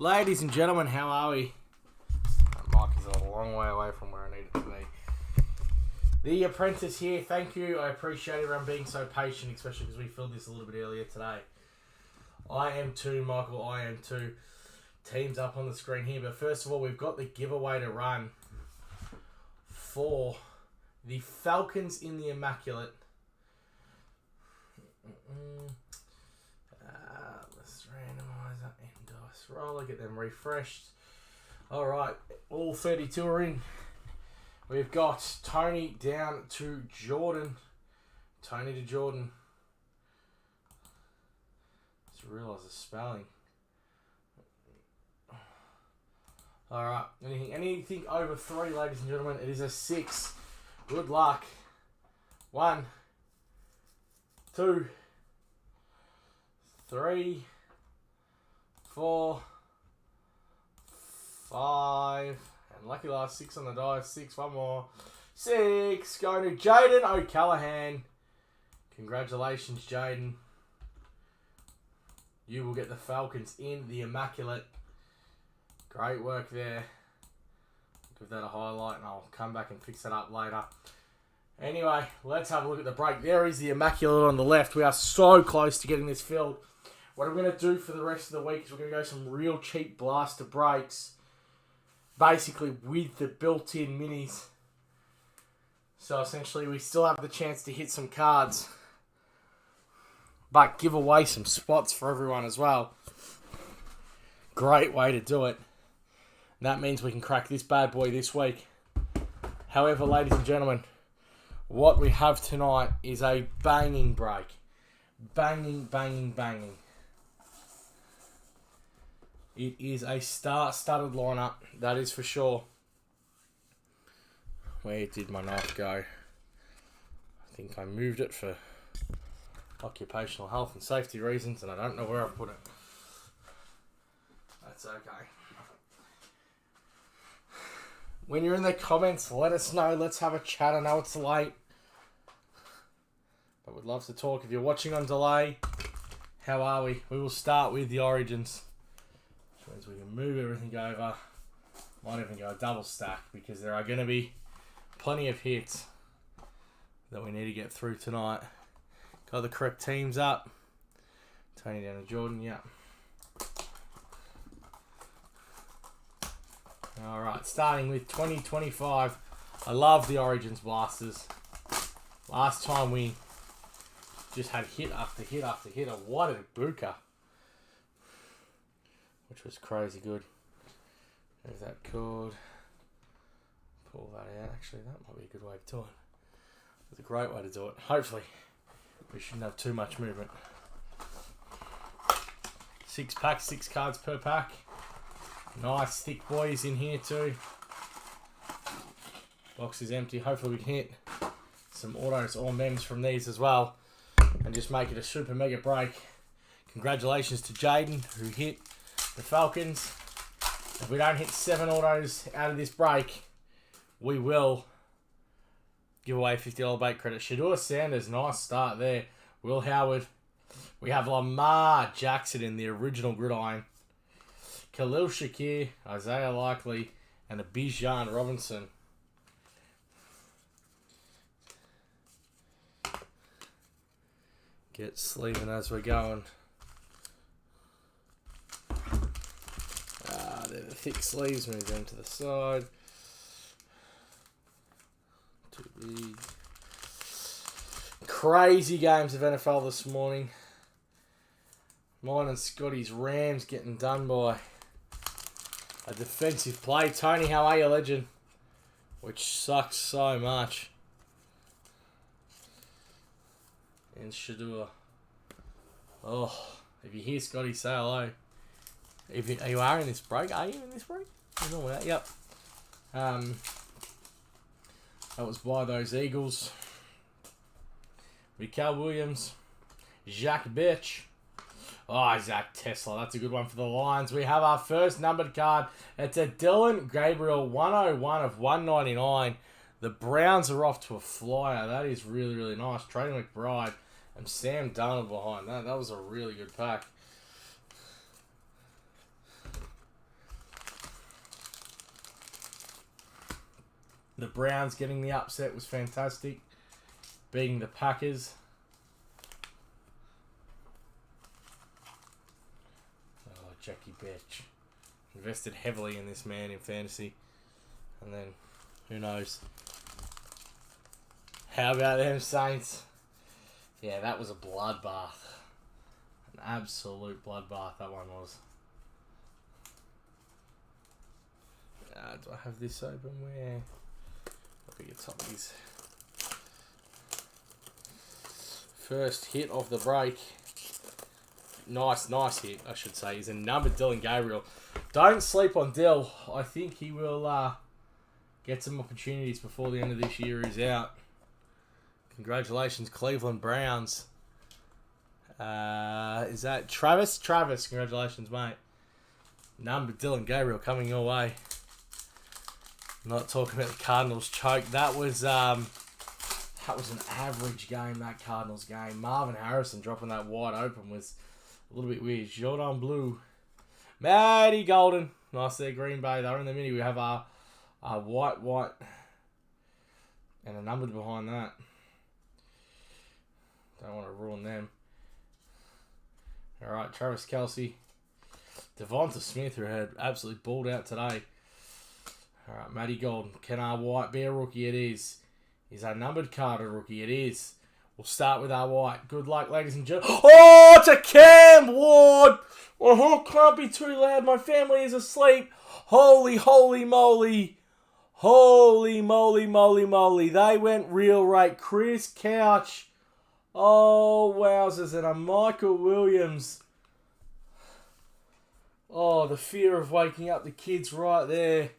Ladies and gentlemen, how are we? My mic is a long way away from where I need it to be. The Apprentice here, thank you. I appreciate everyone being so patient, especially because we filmed this a little bit earlier today. I am too, Michael, I am too. Teams up on the screen here, but first of all, we've got the giveaway to run for the Falcons in the Immaculate. Let's randomise that and dice roll. Get them refreshed. Alright, all 32 are in. We've got Tony down to Jordan. Tony to Jordan. Just realised the spelling. Alright, anything over 3, ladies and gentlemen, it is a 6. Good luck. 1, 2, 3, 4, 5, and lucky last 6 on the dice. 6, one more. 6, going to Jaden O'Callaghan. Congratulations, Jaden. You will get the Falcons in the Immaculate. Great work there. Give that a highlight and I'll come back and fix that up later. Anyway, let's have a look at the break. There is the Immaculate on the left. We are so close to getting this filled. What I'm going to do for the rest of the week is we're going to go some real cheap blaster breaks. Basically with the built-in minis. So essentially we still have the chance to hit some cards. But give away some spots for everyone as well. Great way to do it. And that means we can crack this bad boy this week. However, ladies and gentlemen, what we have tonight is a banging break. Banging, banging, banging. It is a star-studded lineup, that is for sure. Where did my knife go? I think I moved it for occupational health and safety reasons, and I don't know where I've put it. That's okay. When you're in the comments, let us know. Let's have a chat. I know it's late, but we'd love to talk. If you're watching on delay, how are we? We will start with the Origins. Which means we can move everything over. Might even go a double stack because there are going to be plenty of hits that we need to get through tonight. Got the correct teams up. Tony down to Jordan, yeah. Alright, starting with 2025. I love the Origins blasters. Last time we just had hit after hit after hit. What a booker. Which was crazy good. There's that cord. Pull that out. Actually, that might be a good way to do it. It's a great way to do it. Hopefully, we shouldn't have too much movement. 6 packs, 6 cards per pack. Nice thick boys in here too. Box is empty. Hopefully we can hit some autos or mems from these as well. And just make it a super mega break. Congratulations to Jaden who hit the Falcons. If we don't hit 7 autos out of this break, we will give away $50 bait credit. Shedeur Sanders, nice start there. Will Howard. We have Lamar Jackson in the original gridiron. Khalil Shakir, Isaiah Likely, and a Bijan Robinson. Get sleeving as we're going. They're the thick sleeves. Move them to the side. Too big. Crazy games of NFL this morning. Mine and Scotty's Rams getting done by a defensive play. Tony, how are you, legend? Which sucks so much. And Shedeur. Oh, if you hear Scotty, say hello. If you are in this break, are you in this break? Yep. That was by those Eagles. Mikael Williams. Jacques Bitch. Oh, Zach Tesla. That's a good one for the Lions. We have our first numbered card. It's a Dylan Gabriel 101 of 199. The Browns are off to a flyer. That is really, really nice. Trey McBride and Sam Darnold behind that. That was a really good pack. The Browns getting the upset was fantastic. Beating the Packers. Oh, Jackie Betch. Invested heavily in this man in fantasy. And then, who knows? How about them Saints? Yeah, that was a bloodbath. An absolute bloodbath, that one was. Do I have this open? Where? Look at your toppies. First hit of the break. Nice hit, I should say. He's a numbered Dylan Gabriel. Don't sleep on Dill. I think he will get some opportunities before the end of this year is out. Congratulations, Cleveland Browns. Is that Travis? Travis, congratulations, mate. Numbered Dylan Gabriel coming your way. Not talking about the Cardinals choke. That was an average game, that Cardinals game. Marvin Harrison dropping that wide open was a little bit weird. Jordan Blue. Matty Golden. Nice there, Green Bay. They're in the mini. We have our white, and a number behind that. Don't want to ruin them. All right, Travis Kelce. Devonta Smith, who had absolutely balled out today. All right, Matty Golden. Can our white be a rookie? It is. Is our numbered card a rookie? It is. We'll start with our white. Good luck, ladies and gentlemen. Oh, it's a Cam Ward! Oh, can't be too loud. My family is asleep. Holy moly. Holy moly. They went real right. Chris Couch. Oh, wowzers. And a Michael Williams. Oh, the fear of waking up the kids right there.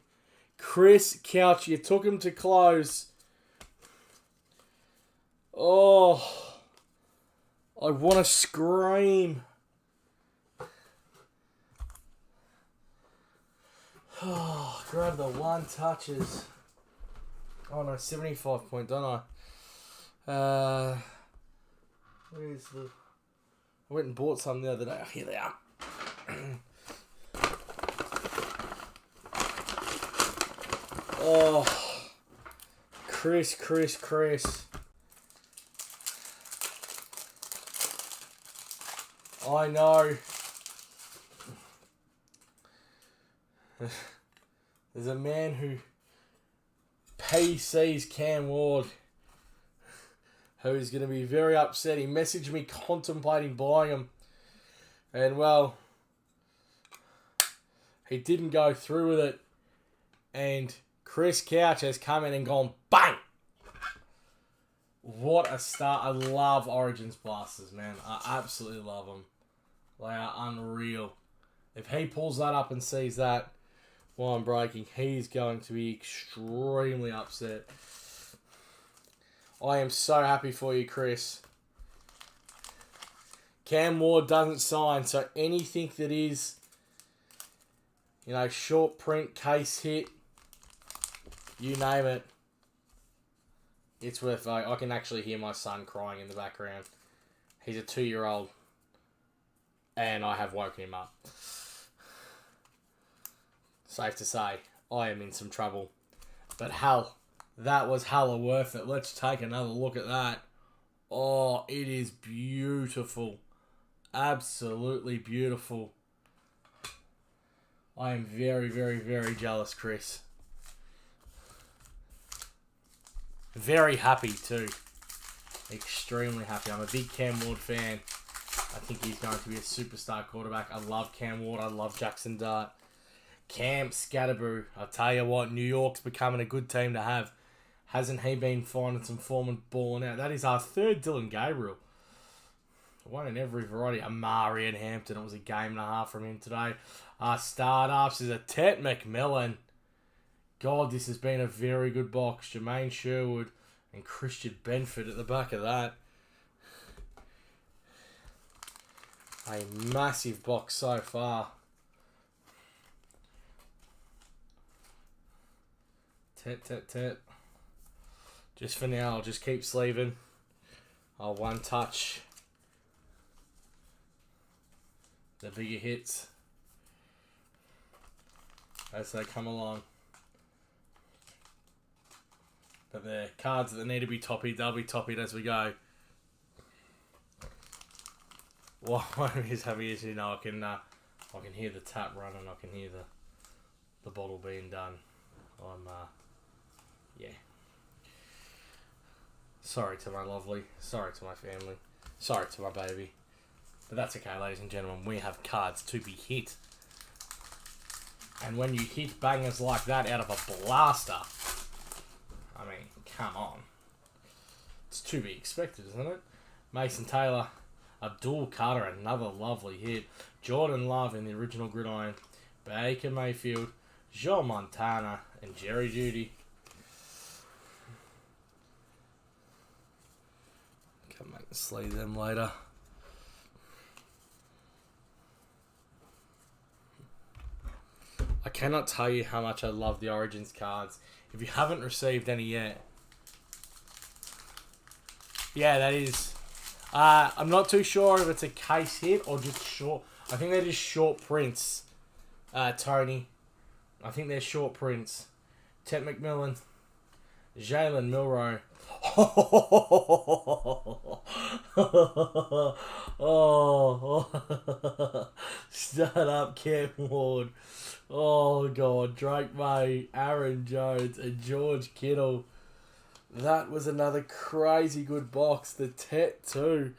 Chris Couch, you took him to close. Oh, I want to scream. Oh, grab the one touches. Oh no, 75 point, don't I? Where's the... I went and bought some the other day. Oh, here they are. Oh, Chris. I know. There's a man who PCs Cam Ward who is going to be very upset. He messaged me contemplating buying him. And, well, he didn't go through with it. And Chris Couch has come in and gone bang! What a start. I love Origins Blasters, man. I absolutely love them. They are unreal. If he pulls that up and sees that while I'm breaking, he's going to be extremely upset. I am so happy for you, Chris. Cam Ward doesn't sign, so anything that is, short print, case hit, you name it, it's worth. I can actually hear my son crying in the background. He's a 2-year-old, and I have woken him up. Safe to say, I am in some trouble. But hell, that was hella worth it. Let's take another look at that. Oh, it is beautiful. Absolutely beautiful. I am very, very, very jealous, Chris. Very happy too. Extremely happy. I'm a big Cam Ward fan. I think he's going to be a superstar quarterback. I love Cam Ward. I love Jackson Dart. Cam Scatterboo. I tell you what, New York's becoming a good team to have. Hasn't he been finding some form and balling out? That is our third Dylan Gabriel. One in every variety. Amari and Hampton. It was a game and a half from him today. Our startups is a Tet McMillan. God, this has been a very good box. Jermaine Sherwood and Christian Benford at the back of that. A massive box so far. Tet. Just for now, I'll just keep sleeving. I'll one touch the bigger hits as they come along. But the cards that need to be top-ied, they'll be top-ied as we go. One is heavy as you know, I can hear the tap running, I can hear the bottle being done. Yeah. Sorry to my lovely, sorry to my family, sorry to my baby. But that's okay, ladies and gentlemen, we have cards to be hit. And when you hit bangers like that out of a blaster, I mean, come on. It's to be expected, isn't it? Mason Taylor, Abdul Carter, another lovely hit. Jordan Love in the original gridiron. Baker Mayfield, Joe Montana, and Jerry Jeudy. Come back and sleeve them later. I cannot tell you how much I love the Origins cards. If you haven't received any yet. Yeah, that is. I'm not too sure if it's a case hit or just short. I think they're just short prints, Tony. I think they're short prints. Ted McMillan. Jalen Milroe. Oh. Start up, Cam Ward. Oh, God. Drake May, Aaron Jones, and George Kittle. That was another crazy good box. The Tet, too.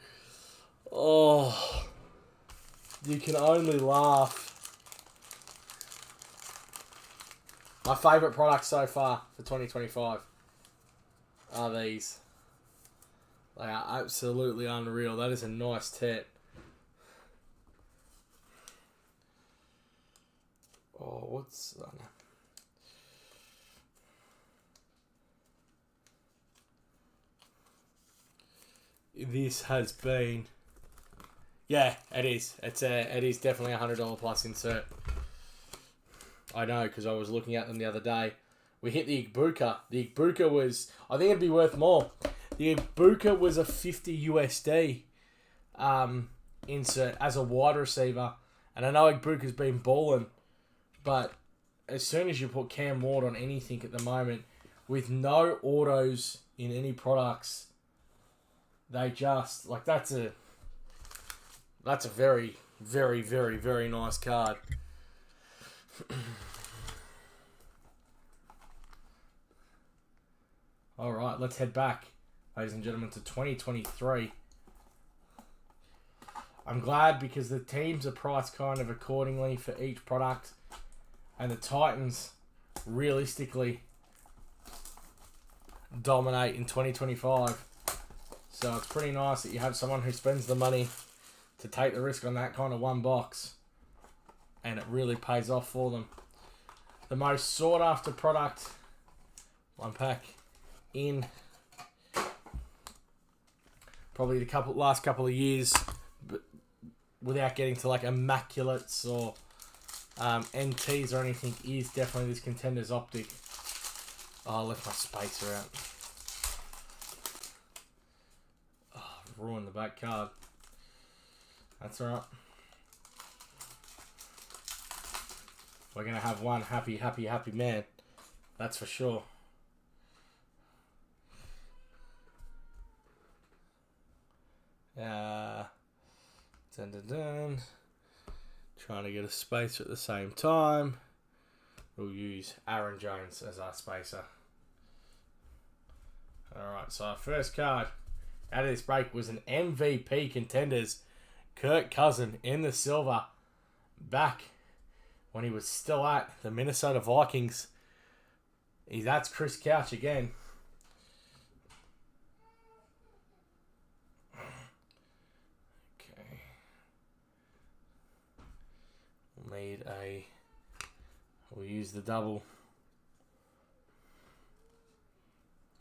Oh. You can only laugh. My favourite products so far for 2025 are these. They are absolutely unreal. That is a nice Tet. Oh, what's that? This has been... Yeah, it is. It is definitely a $100 plus insert. I know, because I was looking at them the other day. We hit the Igbuka. The Igbuka was... I think it'd be worth more. The Igbuka was a 50 USD insert as a wide receiver. And I know Igbuka's been balling. But as soon as you put Cam Ward on anything at the moment, with no autos in any products, they just... Like, that's a very, very, very, very nice card. Alright, let's head back, ladies and gentlemen, to 2023. I'm glad because the teams are priced kind of accordingly for each product. And the Titans, realistically, dominate in 2025. So it's pretty nice that you have someone who spends the money to take the risk on that kind of one box. And it really pays off for them. The most sought after product, one pack, in probably the last couple of years, but without getting to like Immaculates or NTs or anything, is definitely this Contenders Optic. Oh, I left my spacer out. Oh, ruined the back card. That's alright. We're going to have one happy, happy, happy man. That's for sure. Dun, dun, dun. Trying to get a spacer at the same time. We'll use Aaron Jones as our spacer. Alright, so our first card out of this break was an MVP Contenders. Kirk Cousin in the silver. Back when he was still at the Minnesota Vikings. That's Chris Couch again. Okay. We'll use the double.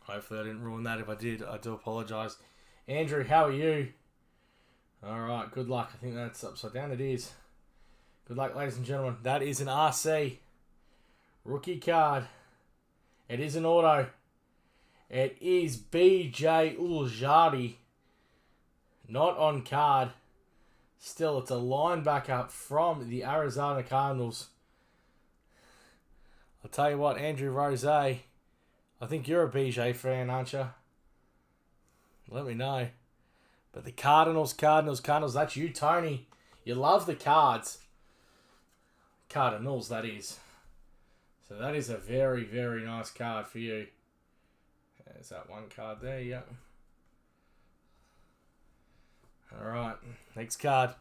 Hopefully I didn't ruin that. If I did, I do apologise. Andrew, how are you? Alright, good luck. I think that's upside down. It is. Good luck, ladies and gentlemen. That is an RC. Rookie card. It is an auto. It is BJ Ujulari. Not on card. Still, it's a linebacker from the Arizona Cardinals. I'll tell you what, Andrew Rose, I think you're a BJ fan, aren't you? Let me know. But the Cardinals, that's you, Tony. You love the cards. Cardinals, that is. So that is a very, very nice card for you. There's that one card there, yeah. Alright, next card.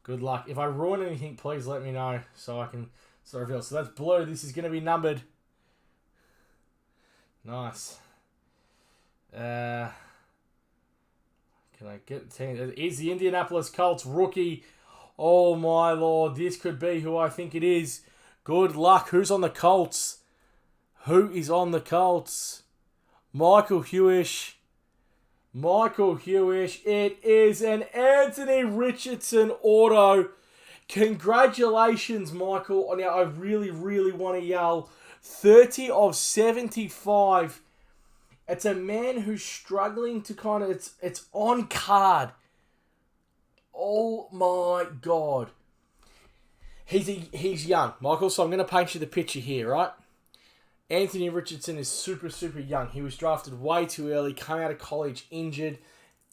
Good luck. If I ruin anything, please let me know so I can sort of reveal. So that's blue. This is going to be numbered. Nice. Can I get the team? It is the Indianapolis Colts rookie. Oh my lord, this could be who I think it is. Good luck. Who's on the Colts? Who is on the Colts? Michael Hewish. Michael Hewish. It is an Anthony Richardson auto. Congratulations, Michael. Now, I really, really want to yell 30 of 75. It's a man who's struggling to kind of... It's on card. Oh, my God. He's young, Michael, so I'm going to paint you the picture here, right? Anthony Richardson is super, super young. He was drafted way too early, came out of college injured,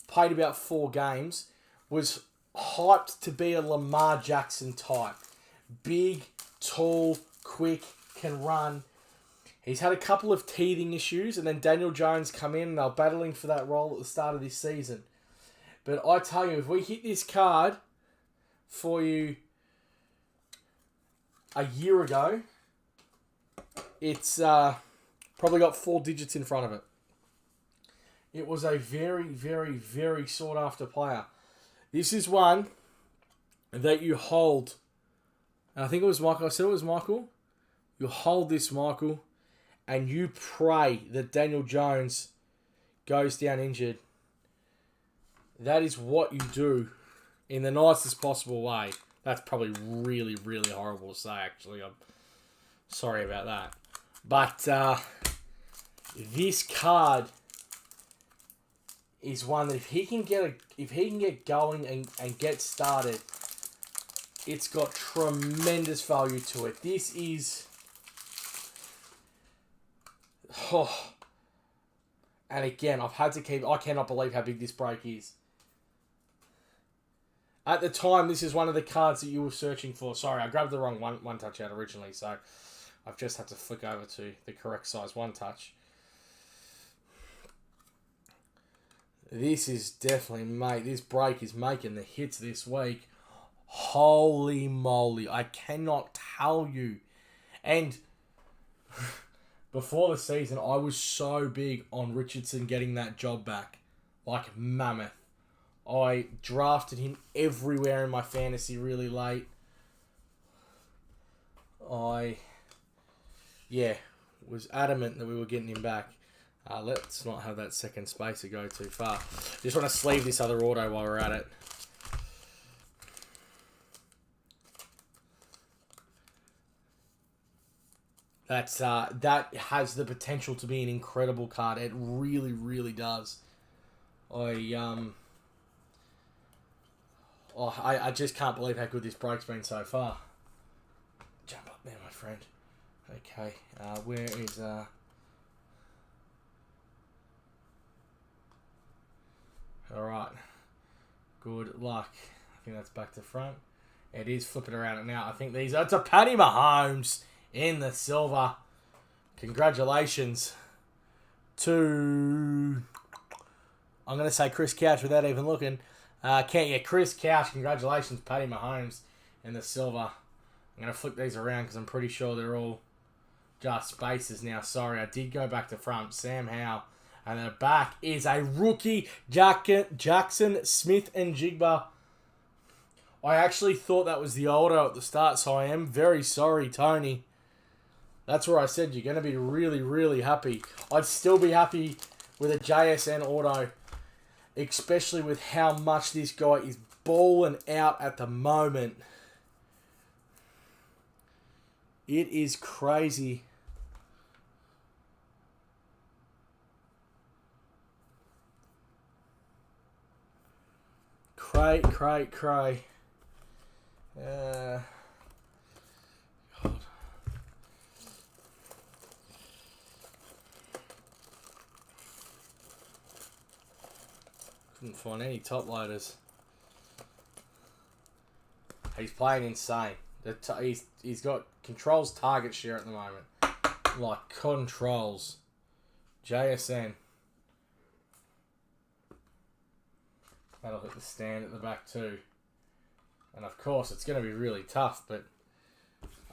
played about 4 games, was hyped to be a Lamar Jackson type. Big, tall, quick, can run. He's had a couple of teething issues, and then Daniel Jones come in, and they're battling for that role at the start of this season. But I tell you, if we hit this card for you a year ago, it's probably got 4 digits in front of it. It was a very, very, very sought-after player. This is one that you hold. And I think it was Michael. I said it was Michael. You hold this, Michael, and you pray that Daniel Jones goes down injured. That is what you do in the nicest possible way. That's probably really, really horrible to say, actually. I'm sorry about that. But this card is one that if he can get going and get started, it's got tremendous value to it. This is and again, I cannot believe how big this break is. At the time, this is one of the cards that you were searching for. Sorry, I grabbed the wrong one touch out originally, so I've just had to flick over to the correct size one touch. This is definitely, mate, this break is making the hits this week. Holy moly, I cannot tell you. And before the season, I was so big on Richardson getting that job back. Like mammoth. I drafted him everywhere in my fantasy really late. I was adamant that we were getting him back. Let's not have that second spacer go too far. Just want to sleeve this other auto while we're at it. That has the potential to be an incredible card. It really, really does. I just can't believe how good this break's been so far. Jump up there, my friend. Okay, where is... Alright. Good luck. I think that's back to front. It is flipping around it now. I think these are to Patty Mahomes in the silver. Congratulations to... I'm going to say Chris Couch without even looking. Chris Couch. Congratulations, Patty Mahomes in the silver. I'm going to flip these around because I'm pretty sure they're all just spaces now. Sorry, I did go back to front. Sam Howell. And then back is a rookie, Jackson Smith and Jigba. I actually thought that was the auto at the start, so I am very sorry, Tony. That's where I said you're going to be really, really happy. I'd still be happy with a JSN auto, especially with how much this guy is balling out at the moment. It is crazy. Cray. God. Couldn't find any top loaders. He's playing insane. He's got controls target share at the moment. Like controls. JSN. That'll hit the stand at the back too. And of course it's going to be really tough, but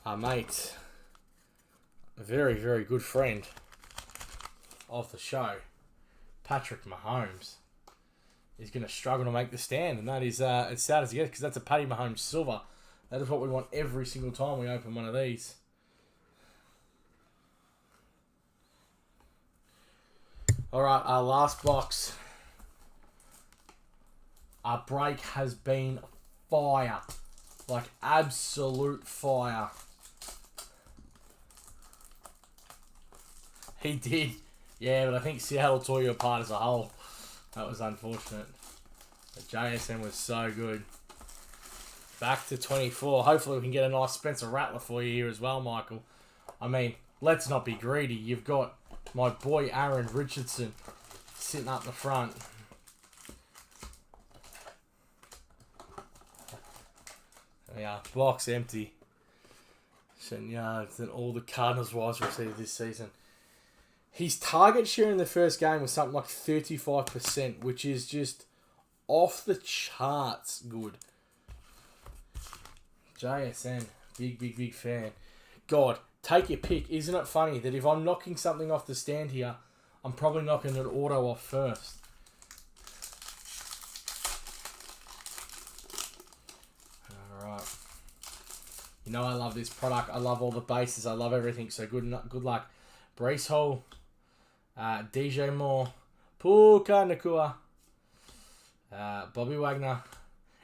our mate, a very, very good friend of the show, Patrick Mahomes, is going to struggle to make the stand, and that is as sad as it gets, because that's a Patty Mahomes silver. That is what we want every single time we open one of these. Alright, our last box. Our break has been fire. Like absolute fire. He did. Yeah, but I think Seattle tore you apart as a whole. That was unfortunate. The JSN was so good. Back to 24. Hopefully we can get a nice Spencer Rattler for you here as well, Michael. I mean, let's not be greedy. You've got my boy Aaron Richardson sitting up the front. Yeah, box empty. 7 yards than all the Cardinals wise received this season. His target share in the first game was something like 35%, which is just off the charts good. JSN, big fan. God, take your pick. Isn't it funny that if I'm knocking something off the stand here, I'm probably knocking an auto off first. Alright. You know I love this product. I love all the bases. I love everything. So good luck. Breece Hall. DJ Moore. Puka Nakua. Bobby Wagner.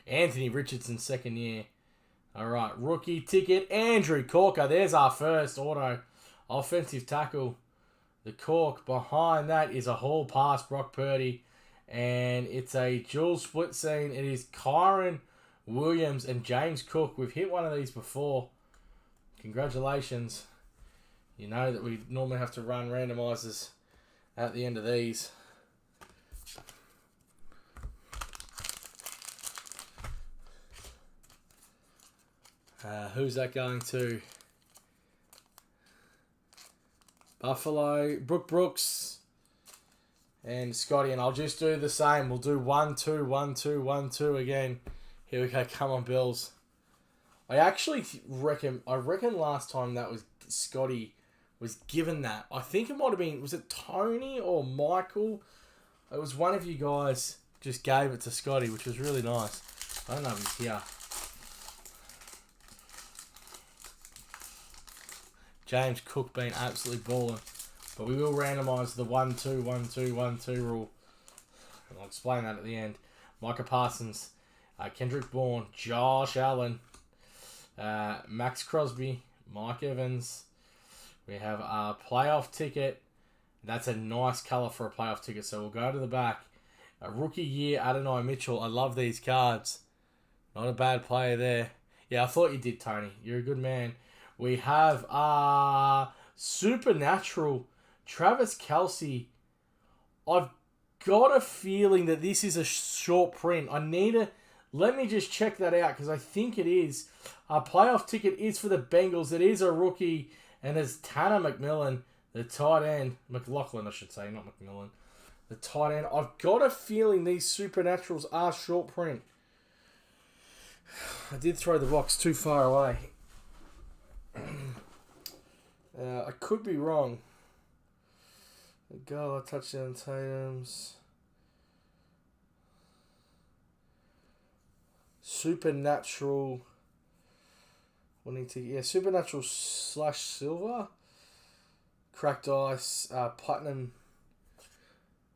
Anthony Richardson, second year. Alright, rookie ticket. Andrew Corker. There's our first auto. Offensive tackle. The cork behind that is a Hall pass, Brock Purdy. And it's a dual split scene. It is Kyron Williams and James Cook. We've hit one of these before. Congratulations. You know that we normally have to run randomizers at the end of these. Who's that going to? Buffalo, Brooks, and Scotty. And I'll just do the same. We'll do 1, 2, 1, 2, 1, 2 again. Here we go. Come on, Bills. I actually reckon last time that was Scotty was given that. I think it might have been, was it Tony or Michael? It was one of you guys just gave it to Scotty, which was really nice. I don't know if he's here. James Cook been absolutely balling. But we will randomise the 1, 2, 1, 2, 1, 2 rule. And I'll explain that at the end. Micah Parsons, Kendrick Bourne, Josh Allen, Max Crosby, Mike Evans. We have a playoff ticket. That's a nice colour for a playoff ticket. So we'll go to the back. A rookie year, Adonai Mitchell. I love these cards. Not a bad player there. Yeah, I thought you did, Tony. You're a good man. We have Supernatural, Travis Kelce. I've got a feeling that this is a short print. Let me just check that out because I think it is. Our playoff ticket is for the Bengals. It is a rookie, and it's Tanner McMillan, the tight end. McLaughlin, I should say, not McMillan. The tight end. I've got a feeling these Supernaturals are short print. I did throw the box too far away. I could be wrong. Goal, touchdown, Tatum's. Supernatural. Supernatural / silver. Cracked ice, platinum.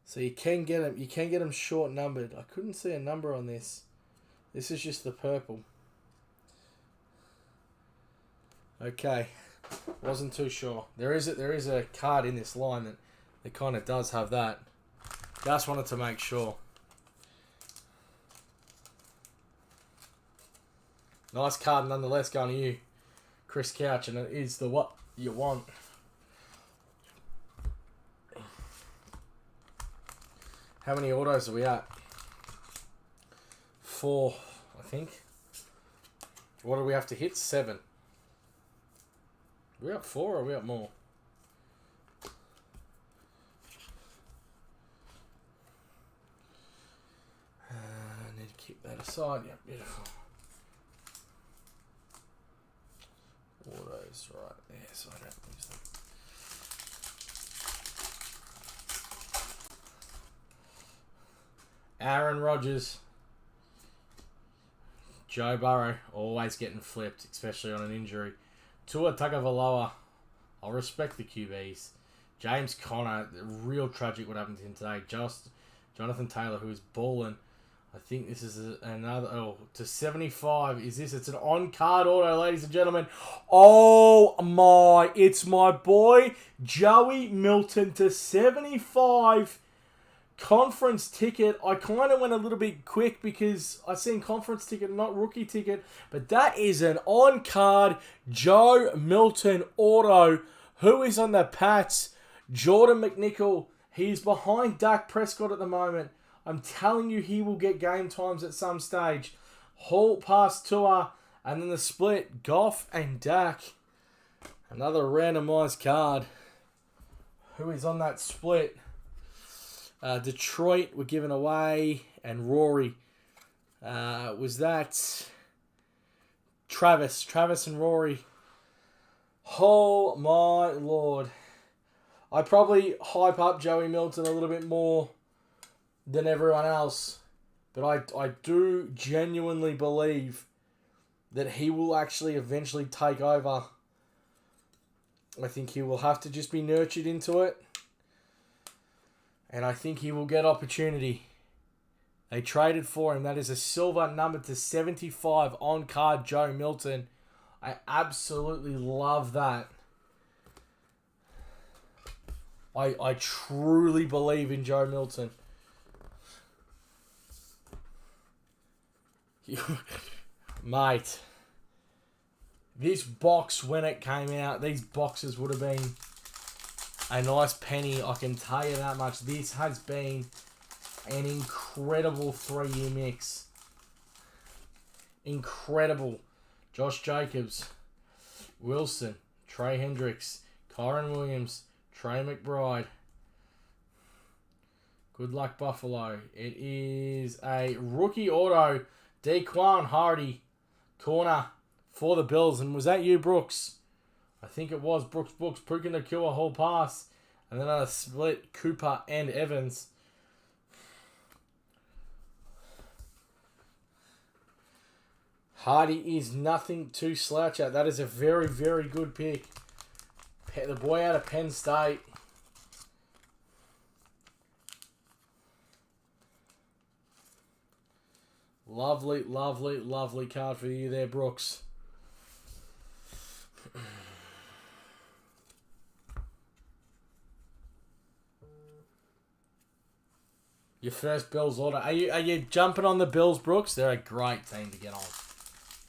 So you can get them. You can get them short numbered. I couldn't see a number on this. This is just the purple. Okay, wasn't too sure. There is a card in this line that kind of does have that. Just wanted to make sure. Nice card nonetheless going to you, Chris Couch, and it is the what you want. How many autos are we at? 4, I think. What do we have to hit? 7. Are we up 4 or are we up more? I need to keep that aside. Yeah, beautiful. Autos right there, so I don't lose them. Aaron Rodgers. Joe Burrow, always getting flipped, especially on an injury. Tua Tagovailoa, I'll respect the QBs. James Conner, real tragic what happened to him today. Jonathan Taylor, who is balling. I think this is another, to 75. Is this? It's an on-card auto, ladies and gentlemen. Oh my, it's my boy, Joey Milton to 75. Conference ticket. I kind of went a little bit quick because I seen conference ticket, not rookie ticket. But that is an on-card Joe Milton auto. Who is on the Pats? Jordan McNichol. He's behind Dak Prescott at the moment. I'm telling you, he will get game times at some stage. Hall pass Tua, and then the split, Goff and Dak. Another randomized card. Who is on that split? Detroit were given away, and Rory. Was that Travis? Travis and Rory. Oh my lord. I probably hype up Joey Milton a little bit more than everyone else, but I do genuinely believe that he will actually eventually take over. I think he will have to just be nurtured into it. And I think he will get opportunity. They traded for him. That is a silver number to 75 on card Joe Milton. I absolutely love that. I truly believe in Joe Milton. Mate. This box, when it came out, these boxes would have been a nice penny, I can tell you that much. This has been an incredible 3-year mix. Incredible. Josh Jacobs, Wilson, Trey Hendricks, Kyron Williams, Trey McBride. Good luck, Buffalo. It is a rookie auto, Daquan Hardy, corner for the Bills. And was that you, Brooks? I think it was Brooks. Puka Nacua, whole pass. And then a split, Cooper and Evans. Hardy is nothing to slouch at. That is a very, very good pick. The boy out of Penn State. Lovely, lovely, lovely card for you there, Brooks. Your first Bills order. Are you jumping on the Bills, Brooks? They're a great team to get on.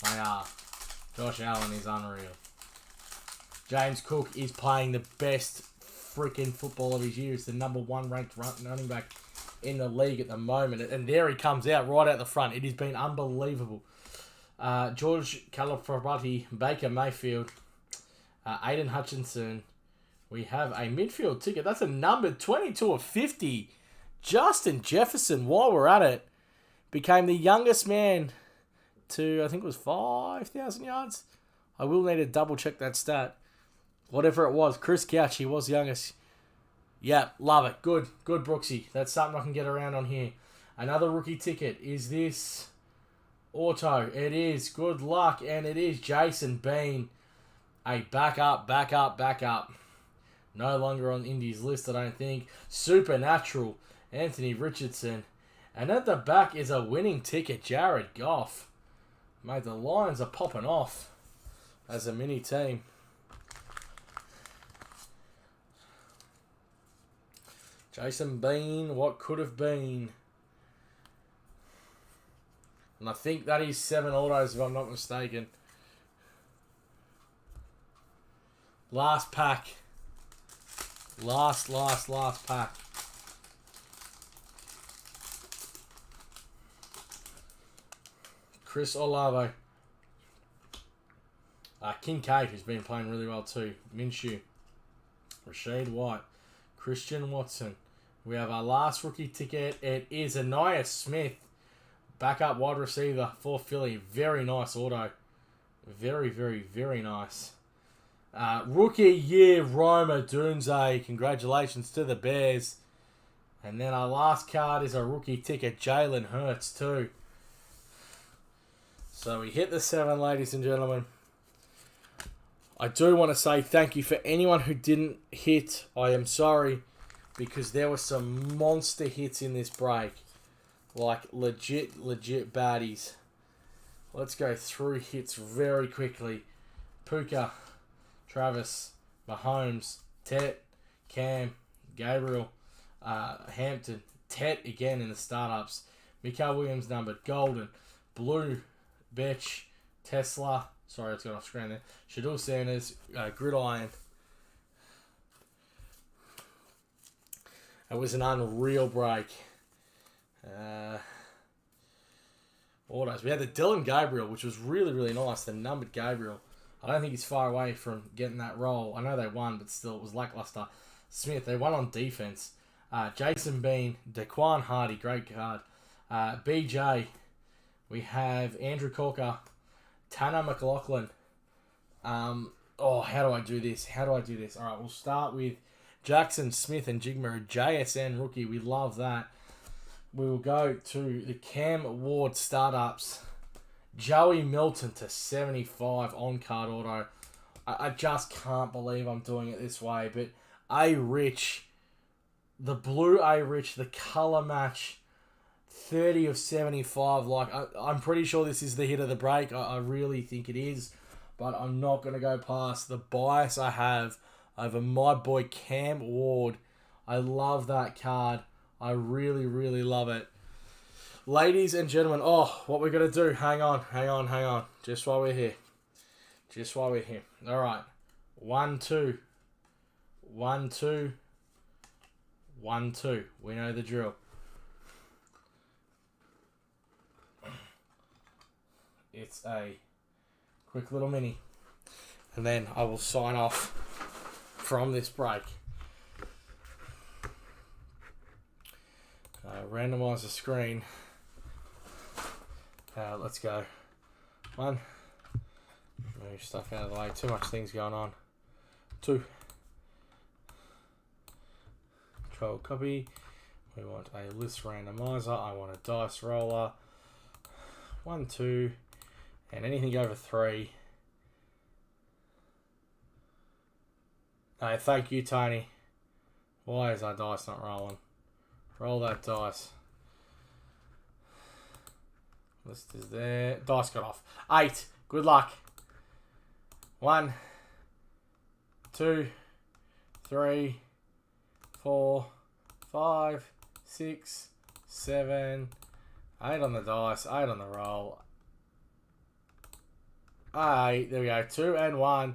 They are. Josh Allen is unreal. James Cook is playing the best freaking football of his year. He's the #1 ranked running back in the league at the moment. And there he comes out right out the front. It has been unbelievable. George Calafrabati, Baker Mayfield, Aiden Hutchinson. We have a midfield ticket. That's a number 22 of 50. Justin Jefferson, while we're at it, became the youngest man to, I think it was 5,000 yards. I will need to double check that stat. Whatever it was, Chris Couch, he was youngest. Yeah, love it. Good, Brooksy. That's something I can get around on here. Another rookie ticket. Is this auto? It is. Good luck, and it is Jason Bean. A backup. No longer on Indy's list, I don't think. Supernatural, Anthony Richardson. And at the back is a winning ticket, Jared Goff. Mate, the Lions are popping off as a mini team. Jason Bean, what could have been. And I think that is 7 autos, if I'm not mistaken. Last pack. Last pack. Chris Olave. Kincaid, who's been playing really well too. Minshew. Rashad White. Christian Watson. We have our last rookie ticket. It is Aniyah Smith. Backup wide receiver for Philly. Very nice auto. Very, very, very nice. Rookie year, Rome Odunze. Congratulations to the Bears. And then our last card is a rookie ticket, Jalen Hurts too. So we hit the 7, ladies and gentlemen. I do want to say thank you for anyone who didn't hit. I am sorry, because there were some monster hits in this break. Like legit baddies. Let's go through hits very quickly. Puka, Travis, Mahomes, Tet, Cam, Gabriel, Hampton, Tet again in the startups. Mikael Williams numbered, Golden, Blue, Betch, Tesla. Sorry, it's got off screen there. Shadul Sanders, Gridiron. It was an unreal break. Autos. We had the Dylan Gabriel, which was really, really nice. The numbered Gabriel. I don't think he's far away from getting that role. I know they won, but still, it was lackluster. Smith, they won on defense. Jason Bean, Daquan Hardy, great card. BJ, we have Andrew Corker, Tanner McLaughlin. How do I do this? All right, we'll start with Jackson Smith and Jigma, JSN rookie. We love that. We will go to the Cam Ward startups. Joey Milton to 75 on-card auto. I just can't believe I'm doing it this way. But A-Rich, the blue A-Rich, the colour match, 30 of 75. Like, I'm pretty sure this is the hit of the break. I really think it is. But I'm not going to go past the bias I have over my boy Cam Ward. I love that card. I really, really love it. Ladies and gentlemen, what we're going to do, hang on. Just while we're here. All right. 1, 2. 1, 2. 1, 2. We know the drill. It's a quick little mini. And then I will sign off from this break. Randomize the screen. Let's go. 1. Move stuff out of the way. Too much things going on. 2. Control copy. We want a list randomizer. I want a dice roller. 1, 2. And anything over 3. Thank you, Tony. Why is our dice not rolling? Roll that dice. List is there. Dice got off. 8. Good luck. 1, 2, 3, 4, 5, 6, 7, 8 on the dice, 8 on the roll. 8. There we go. 2 and 1.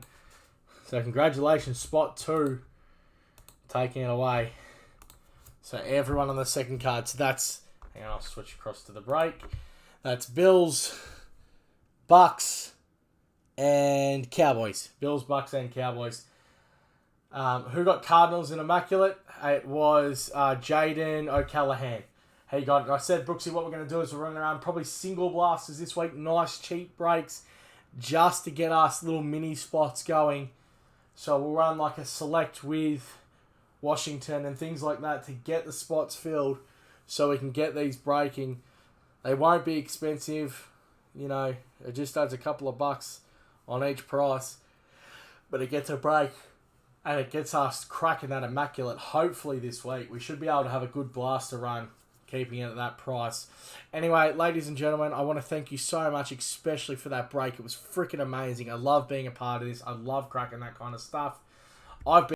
So congratulations, spot 2. Taking it away. So everyone on the second card. So that's, hang on, I'll switch across to the break. That's Bills, Bucks, and Cowboys. Bills, Bucks, and Cowboys. Who got Cardinals in Immaculate? It was Jaden O'Callahan. Hey, God, I said, Brooksy, what we're going to do is we're running around probably single blasters this week. Nice, cheap breaks just to get us little mini spots going. So we'll run like a select with Washington and things like that to get the spots filled so we can get these breaking. They won't be expensive. You know, it just adds a couple of bucks on each price. But it gets a break and it gets us cracking that Immaculate hopefully this week. We should be able to have a good blaster run keeping it at that price. Anyway, ladies and gentlemen, I want to thank you so much, especially for that break. It was freaking amazing. I love being a part of this. I love cracking that kind of stuff. I've been